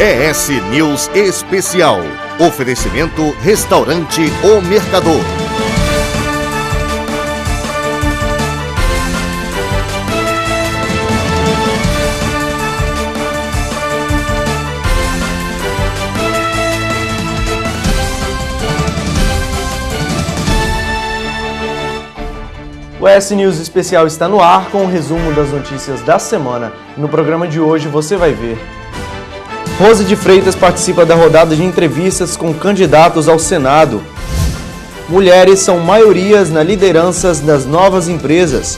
ES News Especial. Oferecimento Restaurante O Mercador. O ES News Especial está no ar com o resumo das notícias da semana. No programa de hoje você vai ver: Rose de Freitas participa da rodada de entrevistas com candidatos ao Senado. Mulheres são maiorias nas lideranças das novas empresas.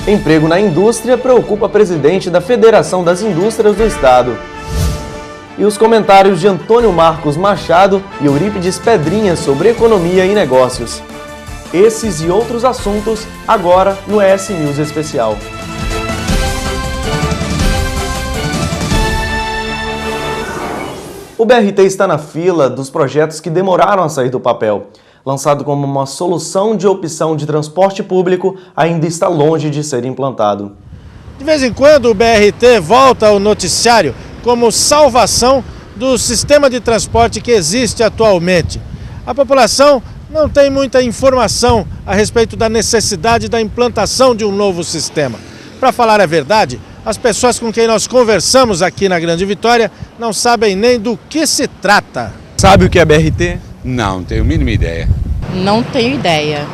Emprego na indústria preocupa presidente da Federação das Indústrias do Estado. E os comentários de Antônio Marcos Machado e Eurípides Pedrinha sobre economia e negócios. Esses e outros assuntos agora no ES News Especial. O BRT está na fila dos projetos que demoraram a sair do papel. Lançado como uma solução de opção de transporte público, ainda está longe de ser implantado. De vez em quando o BRT volta ao noticiário como salvação do sistema de transporte que existe atualmente. A população não tem muita informação a respeito da necessidade da implantação de um novo sistema. Para falar a verdade, as pessoas com quem nós conversamos aqui na Grande Vitória não sabem nem do que se trata. Sabe o que é BRT? Não tenho a mínima ideia. Não tenho ideia.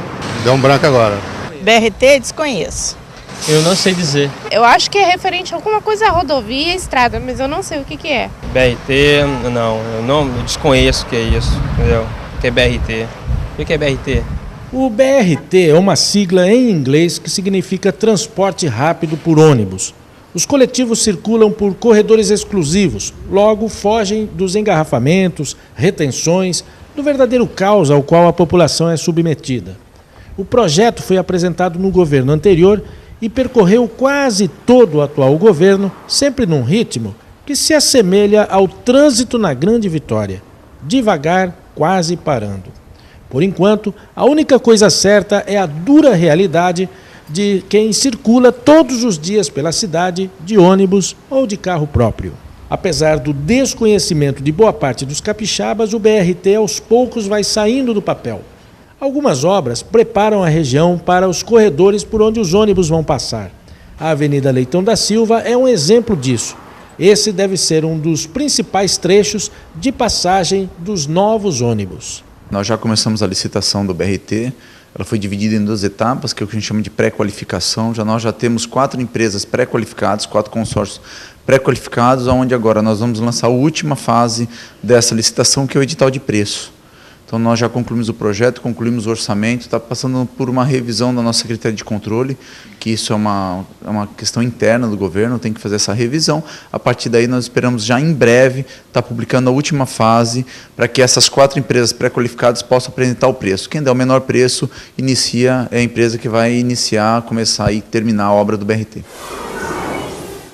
Deu um branco agora. BRT, desconheço. Eu não sei dizer. Eu acho que é referente a alguma coisa, rodovia e estrada, mas eu não sei o que é. BRT, eu desconheço o que é isso, entendeu? O que é BRT? O que é BRT? O BRT é uma sigla em inglês que significa transporte rápido por ônibus. Os coletivos circulam por corredores exclusivos, logo fogem dos engarrafamentos, retenções, do verdadeiro caos ao qual a população é submetida. O projeto foi apresentado no governo anterior e percorreu quase todo o atual governo, sempre num ritmo que se assemelha ao trânsito na Grande Vitória, devagar, quase parando. Por enquanto, a única coisa certa é a dura realidade de quem circula todos os dias pela cidade de ônibus ou de carro próprio. Apesar do desconhecimento de boa parte dos capixabas, o BRT aos poucos vai saindo do papel. Algumas obras preparam a região para os corredores por onde os ônibus vão passar. A Avenida Leitão da Silva é um exemplo disso. Esse deve ser um dos principais trechos de passagem dos novos ônibus. Nós já começamos a licitação do BRT, ela foi dividida em 2 etapas, que é o que a gente chama de pré-qualificação. Nós já temos 4 empresas pré-qualificadas, 4 consórcios pré-qualificados, onde agora nós vamos lançar a última fase dessa licitação, que é o edital de preço. Então nós já concluímos o projeto, concluímos o orçamento, está passando por uma revisão da nossa Secretaria de Controle, que isso é uma questão interna do governo, tem que fazer essa revisão. A partir daí nós esperamos já em breve estar publicando a última fase, para que essas 4 empresas pré-qualificadas possam apresentar o preço. Quem der o menor preço é a empresa que vai iniciar, começar e terminar a obra do BRT.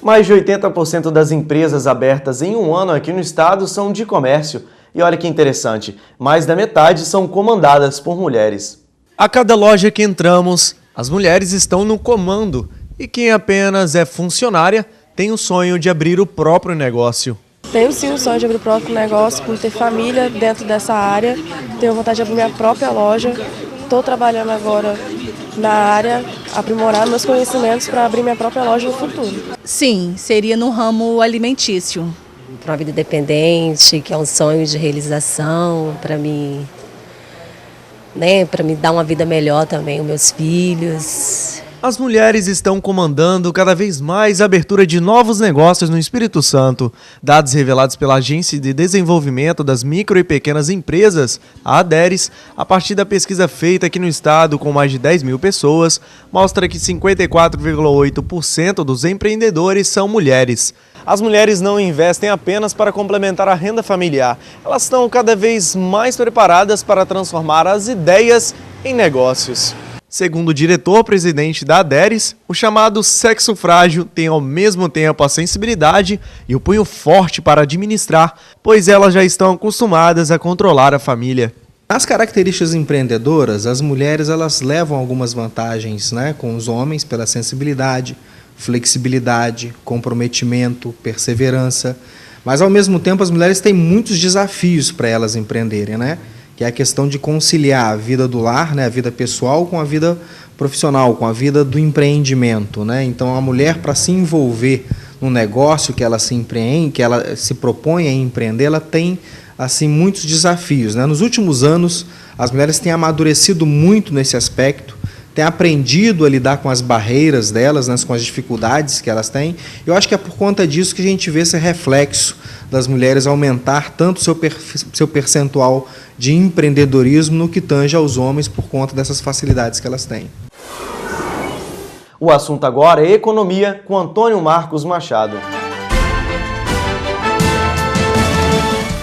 Mais de 80% das empresas abertas em um ano aqui no estado são de comércio. E olha que interessante, mais da metade são comandadas por mulheres. A cada loja que entramos, as mulheres estão no comando e quem apenas é funcionária tem o sonho de abrir o próprio negócio. Tenho sim o sonho de abrir o próprio negócio, por ter família dentro dessa área, tenho vontade de abrir minha própria loja. Estou trabalhando agora na área, aprimorar meus conhecimentos para abrir minha própria loja no futuro. Sim, seria no ramo alimentício. Para uma vida independente, que é um sonho de realização, para mim dar uma vida melhor também aos meus filhos. As mulheres estão comandando cada vez mais a abertura de novos negócios no Espírito Santo. Dados revelados pela Agência de Desenvolvimento das Micro e Pequenas Empresas, a ADERES, a partir da pesquisa feita aqui no estado com mais de 10 mil pessoas, mostra que 54,8% dos empreendedores são mulheres. As mulheres não investem apenas para complementar a renda familiar. Elas estão cada vez mais preparadas para transformar as ideias em negócios. Segundo o diretor-presidente da ADERES, o chamado sexo frágil tem ao mesmo tempo a sensibilidade e o punho forte para administrar, pois elas já estão acostumadas a controlar a família. Nas características empreendedoras, as mulheres elas levam algumas vantagens, com os homens pela sensibilidade, flexibilidade, comprometimento, perseverança, Mas, ao mesmo tempo, as mulheres têm muitos desafios para elas empreenderem, né? Que é a questão de conciliar a vida do lar, né, a vida pessoal, com a vida profissional, com a vida do empreendimento, né? Então, a mulher, para se envolver no negócio que ela se empreende, que ela se propõe a empreender, ela tem assim muitos desafios, né? Nos últimos anos, as mulheres têm amadurecido muito nesse aspecto, têm aprendido a lidar com as barreiras delas, né, com as dificuldades que elas têm. Eu acho que é por conta disso que a gente vê esse reflexo das mulheres aumentar tanto seu percentual de empreendedorismo no que tange aos homens por conta dessas facilidades que elas têm. O assunto agora é economia com Antônio Marcos Machado.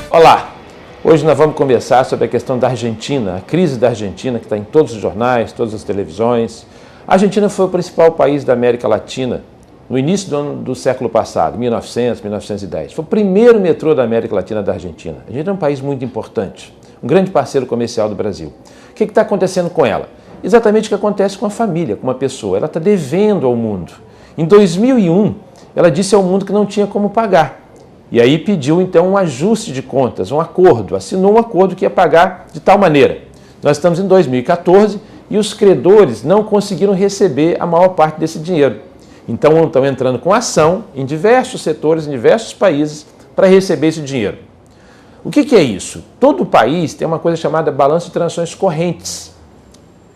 Olá! Hoje nós vamos conversar sobre a questão da Argentina, a crise da Argentina, que está em todos os jornais, todas as televisões. A Argentina foi o principal país da América Latina no início do século passado, 1900, 1910. Foi o primeiro metrô da América Latina da Argentina. A Argentina é um país muito importante, um grande parceiro comercial do Brasil. O que está acontecendo com ela? Exatamente o que acontece com a família, com uma pessoa. Ela está devendo ao mundo. Em 2001, ela disse ao mundo que não tinha como pagar. E aí pediu, então, um ajuste de contas, um acordo, assinou um acordo que ia pagar de tal maneira. Nós estamos em 2014 e os credores não conseguiram receber a maior parte desse dinheiro. Então, estão entrando com ação em diversos setores, em diversos países, para receber esse dinheiro. O que é isso? Todo país tem uma coisa chamada balanço de transações correntes.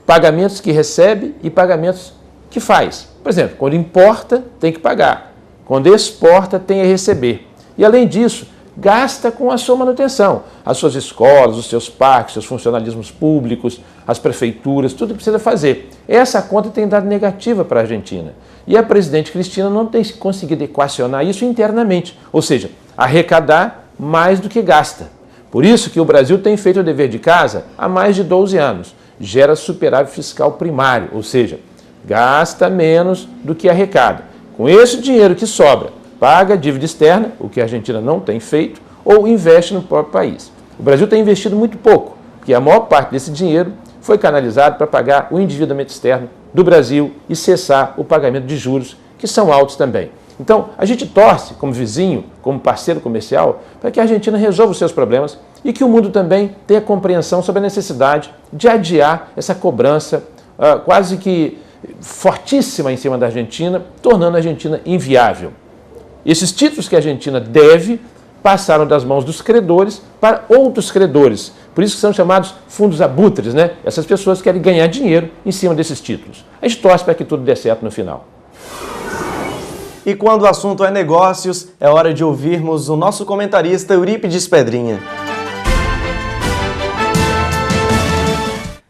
Pagamentos que recebe e pagamentos que faz. Por exemplo, quando importa, tem que pagar. Quando exporta, tem a receber. E, além disso, gasta com a sua manutenção. As suas escolas, os seus parques, seus funcionalismos públicos, as prefeituras, tudo que precisa fazer. Essa conta tem dado negativa para a Argentina. E a presidente Cristina não tem conseguido equacionar isso internamente, ou seja, arrecadar mais do que gasta. Por isso que o Brasil tem feito o dever de casa há mais de 12 anos. Gera superávit fiscal primário, ou seja, gasta menos do que arrecada. Com esse dinheiro que sobra, paga a dívida externa, o que a Argentina não tem feito, ou investe no próprio país. O Brasil tem investido muito pouco, porque a maior parte desse dinheiro foi canalizado para pagar o endividamento externo do Brasil e cessar o pagamento de juros, que são altos também. Então, a gente torce, como vizinho, como parceiro comercial, para que a Argentina resolva os seus problemas e que o mundo também tenha compreensão sobre a necessidade de adiar essa cobrança quase que fortíssima em cima da Argentina, tornando a Argentina inviável. Esses títulos que a Argentina deve passaram das mãos dos credores para outros credores. Por isso que são chamados fundos abutres, né? Essas pessoas querem ganhar dinheiro em cima desses títulos. A gente torce para que tudo dê certo no final. E quando o assunto é negócios, é hora de ouvirmos o nosso comentarista Eurípides Pedrinha.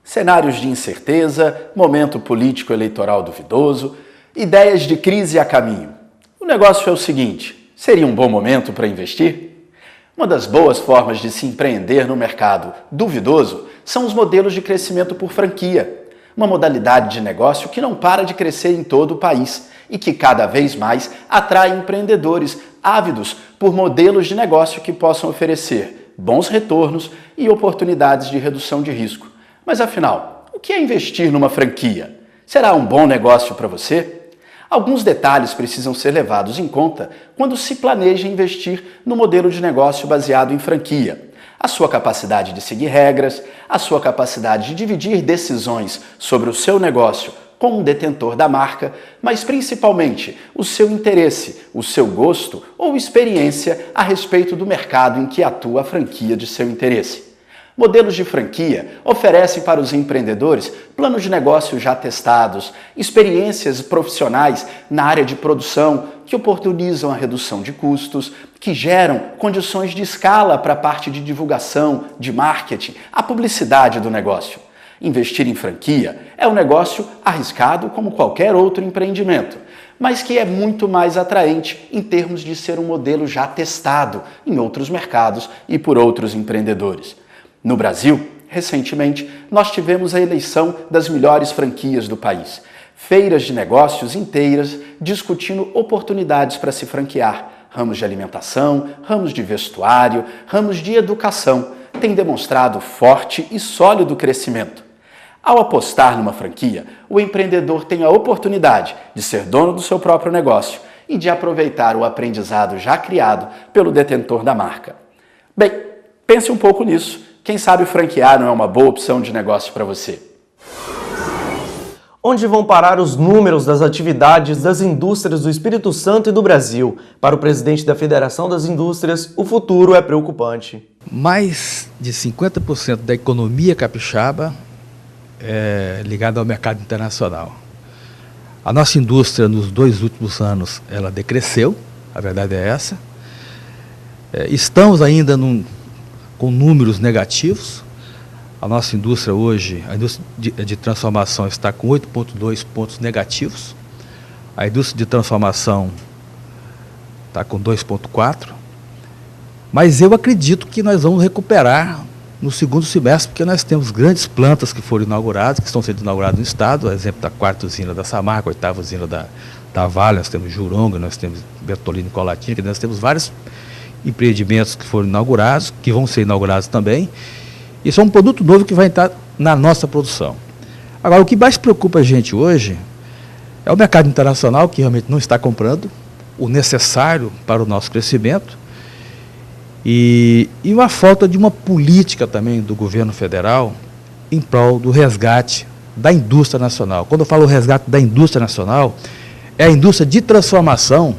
Cenários de incerteza, momento político eleitoral duvidoso, ideias de crise a caminho. O negócio é o seguinte: seria um bom momento para investir? Uma das boas formas de se empreender no mercado duvidoso são os modelos de crescimento por franquia, uma modalidade de negócio que não para de crescer em todo o país e que cada vez mais atrai empreendedores ávidos por modelos de negócio que possam oferecer bons retornos e oportunidades de redução de risco. Mas afinal, o que é investir numa franquia? Será um bom negócio para você? Alguns detalhes precisam ser levados em conta quando se planeja investir no modelo de negócio baseado em franquia. A sua capacidade de seguir regras, a sua capacidade de dividir decisões sobre o seu negócio com um detentor da marca, mas principalmente o seu interesse, o seu gosto ou experiência a respeito do mercado em que atua a franquia de seu interesse. Modelos de franquia oferecem para os empreendedores planos de negócio já testados, experiências profissionais na área de produção que oportunizam a redução de custos, que geram condições de escala para a parte de divulgação, de marketing, a publicidade do negócio. Investir em franquia é um negócio arriscado como qualquer outro empreendimento, mas que é muito mais atraente em termos de ser um modelo já testado em outros mercados e por outros empreendedores. No Brasil, recentemente, nós tivemos a eleição das melhores franquias do país. Feiras de negócios inteiras discutindo oportunidades para se franquear. Ramos de alimentação, ramos de vestuário, ramos de educação têm demonstrado forte e sólido crescimento. Ao apostar numa franquia, o empreendedor tem a oportunidade de ser dono do seu próprio negócio e de aproveitar o aprendizado já criado pelo detentor da marca. Bem, pense um pouco nisso. Quem sabe franquear não é uma boa opção de negócio para você. Onde vão parar os números das atividades das indústrias do Espírito Santo e do Brasil? Para o presidente da Federação das Indústrias, o futuro é preocupante. Mais de 50% da economia capixaba é ligada ao mercado internacional. A nossa indústria, nos 2 últimos anos, ela decresceu, a verdade é essa. Estamos ainda com números negativos. A nossa indústria hoje, a indústria de transformação está com 8,2 pontos negativos. A indústria de transformação está com 2,4. Mas eu acredito que nós vamos recuperar no segundo semestre, porque nós temos grandes plantas que foram inauguradas, que estão sendo inauguradas no estado, o exemplo da 4ª usina da Samarco, a 8ª usina da Vale, nós temos Juronga, nós temos Bertolini e Colatina, que nós temos vários empreendimentos que foram inaugurados, que vão ser inaugurados também. Isso é um produto novo que vai entrar na nossa produção. Agora, o que mais preocupa a gente hoje é o mercado internacional, que realmente não está comprando o necessário para o nosso crescimento, e uma falta de uma política também do governo federal em prol do resgate da indústria nacional. Quando eu falo resgate da indústria nacional, é a indústria de transformação,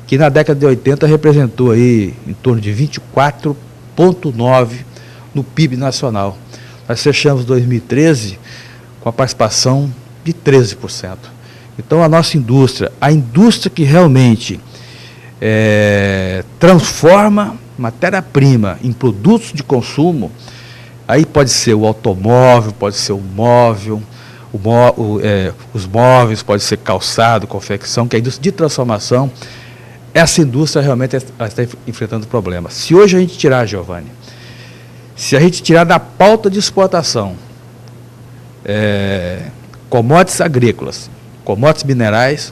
que na década de 80 representou aí em torno de 24,9% no PIB nacional. Nós fechamos 2013 com a participação de 13%. Então a nossa indústria, a indústria que realmente transforma matéria-prima em produtos de consumo, aí pode ser o automóvel, pode ser o móvel, os móveis, pode ser calçado, confecção, que é a indústria de transformação. Essa indústria realmente está enfrentando problemas. Se hoje a gente tirar, Giovanni, se a gente tirar da pauta de exportação commodities agrícolas, commodities minerais,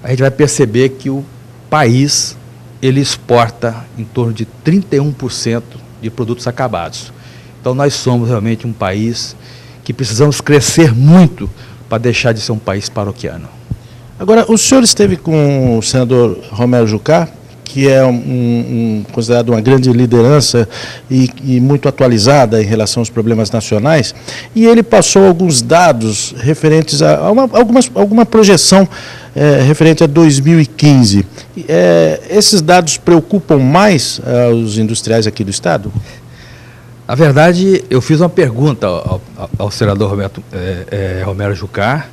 a gente vai perceber que o país ele exporta em torno de 31% de produtos acabados. Então nós somos realmente um país que precisamos crescer muito para deixar de ser um país paroquiano. Agora, o senhor esteve com o senador Romero Jucá, que é considerado uma grande liderança e muito atualizada em relação aos problemas nacionais, e ele passou alguns dados referentes a alguma projeção referente a 2015. Esses dados preocupam mais os industriais aqui do estado? Na verdade, eu fiz uma pergunta ao senador Romero Jucá.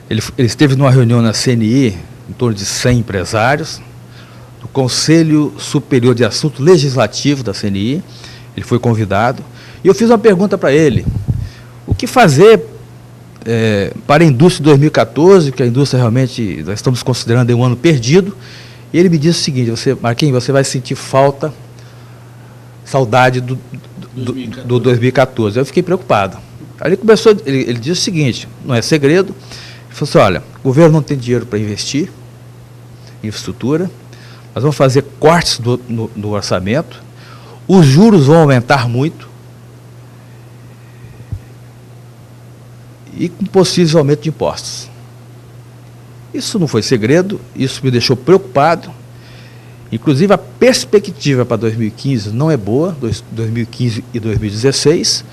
Ele esteve numa reunião na CNI, em torno de 100 empresários, do Conselho Superior de Assuntos Legislativos da CNI. Ele foi convidado. E eu fiz uma pergunta para ele. O que fazer para a indústria de 2014, que a indústria realmente, nós estamos considerando um ano perdido. E ele me disse o seguinte: Marquinhos, você vai sentir saudade do 2014. Eu fiquei preocupado. Aí ele disse o seguinte, não é segredo, ele falou assim: olha, o governo não tem dinheiro para investir em infraestrutura, nós vamos fazer cortes no orçamento, os juros vão aumentar muito e com possível aumento de impostos. Isso não foi segredo, isso me deixou preocupado. Inclusive a perspectiva para 2015 não é boa, 2015 e 2016.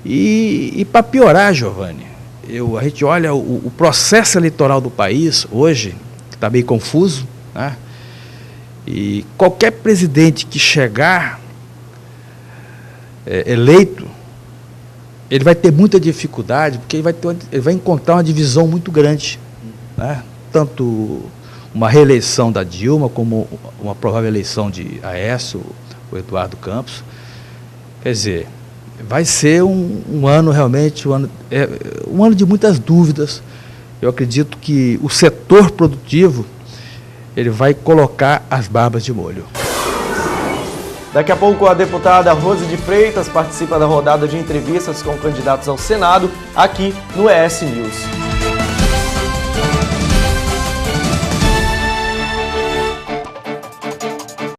E para piorar, Giovanni, a gente olha o processo eleitoral do país hoje, que está meio confuso, né? E qualquer presidente que chegar eleito, ele vai ter muita dificuldade, porque ele vai encontrar uma divisão muito grande, né? Tanto uma reeleição da Dilma, como uma provável eleição de Aécio, o Eduardo Campos. Quer dizer, vai ser um ano realmente, um ano de muitas dúvidas. Eu acredito que o setor produtivo, ele vai colocar as barbas de molho. Daqui a pouco a deputada Rose de Freitas participa da rodada de entrevistas com candidatos ao Senado, aqui no ES News.